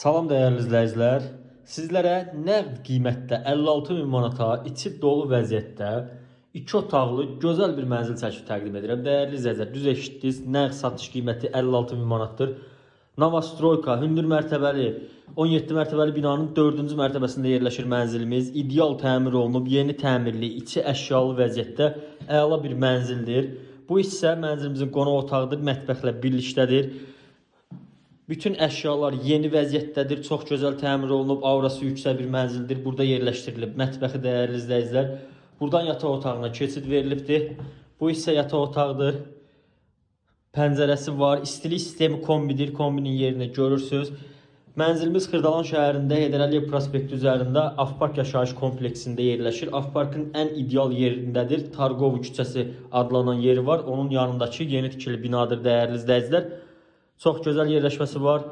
Salam dəyərli izləyicilər. Sizlərə nəqd qiymətdə 56 min manata içi dolu vəziyyətdə 2 otaqlı gözəl bir mənzil çəkib təqdim edirəm. Dəyərli izləyicilər, düz eşitdiniz. Nəqd satış qiyməti 56 min manatdır. Novostroyka, hündür mərtəbəli, 17 mərtəbəli binanın 4-cü mərtəbəsində yerləşir mənzilimiz. İdeal təmir olunub, yeni təmirli, içi əşyalı vəziyyətdə əla bir mənzildir. Bu isə mənzilimizin qonaq otağıdır, mətbəxlə birlikdədir. Bütün əşyalar yeni vəziyyətdədir, çox gözəl təmir olunub, aurası yüksək bir mənzildir. Burada yerləşdirilib mətbəxi dəyərli izləyicilər. Buradan yataq otağına keçid verilibdir. Bu isə yataq otağıdır. Pəncərəsi var, istilik sistemi kombidir, kombinin yerini görürsünüz. Mənzilimiz Xırdalan şəhərində Heydər Əliyev prospekti üzərində Afpark yaşayış kompleksində yerləşir. Afparkın ən ideal yerindədir. Targov küçəsi adlanan yeri var. Onun yanındakı yeni tikili binadır dəyərli izləyicilər. Çox gözəl yerləşməsi var.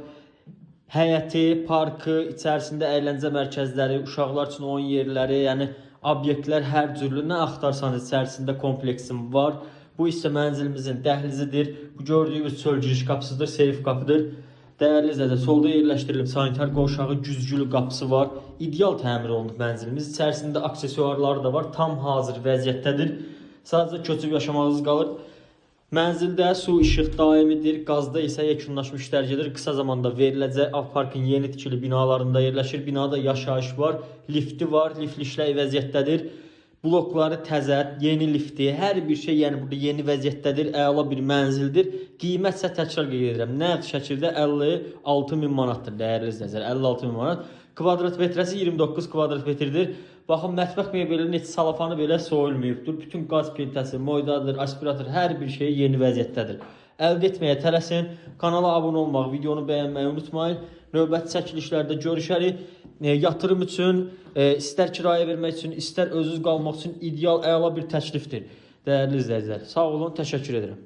Həyəti, parkı, içərisində əyləncə mərkəzləri, uşaqlar üçün oyun yerləri, yəni obyektlər hər cürlü nə axtarsanız içərisində kompleksim var. Bu isə mənzilimizin dəhlizidir. Bu gördüyünüz çöl giriş qapısıdır, seyf qapıdır. Dəyərli izləyicilər, solda yerləşdirilib sanitar qovşağı, güzgülü qapısı var. İdeal təmir olunub mənzilimiz. İçərisində aksesuarları da var. Tam hazır vəziyyətdədir. Sadəcə köçüb yaşamağınız qalır. Mənzildə su, işıq daimidir, qazda isə yekunlaşmış dərəcədir. Qısa zamanda veriləcək. Afparkın yeni tikili binalarında yerləşir. Binada yaşayış var, lifti var, liftli işləy vəziyyətdədir. Blokları təzə, yeni lifti, hər bir şey yəni burada yeni vəziyyətdədir. Əla bir mənzildir. Qiymət isə təkrar qeyd edirəm. Nəqd şəkildə 56 min manatdır dəyərli izləyicilər. 56 min manat. Kvadrat metrəsi 29 kvadrat metrdir. Baxın, mətbəx mebelinin heç salafanı belə soyulmayıbdır. Bütün qaz plitəsi, moydadır, aspirator, hər bir şey yeni vəziyyətdədir. Əldə etməyə tələsin. Kanala abunə olmaq, videonu bəyənməyi unutmayın. Növbəti çəkilişlərdə görüşərik. Yatırım üçün, istər kirayə vermək üçün, istər özünüz qalmaq üçün ideal, əla bir təklifdir. Dəyərli izləyicilər, sağ olun, təşəkkür edirəm.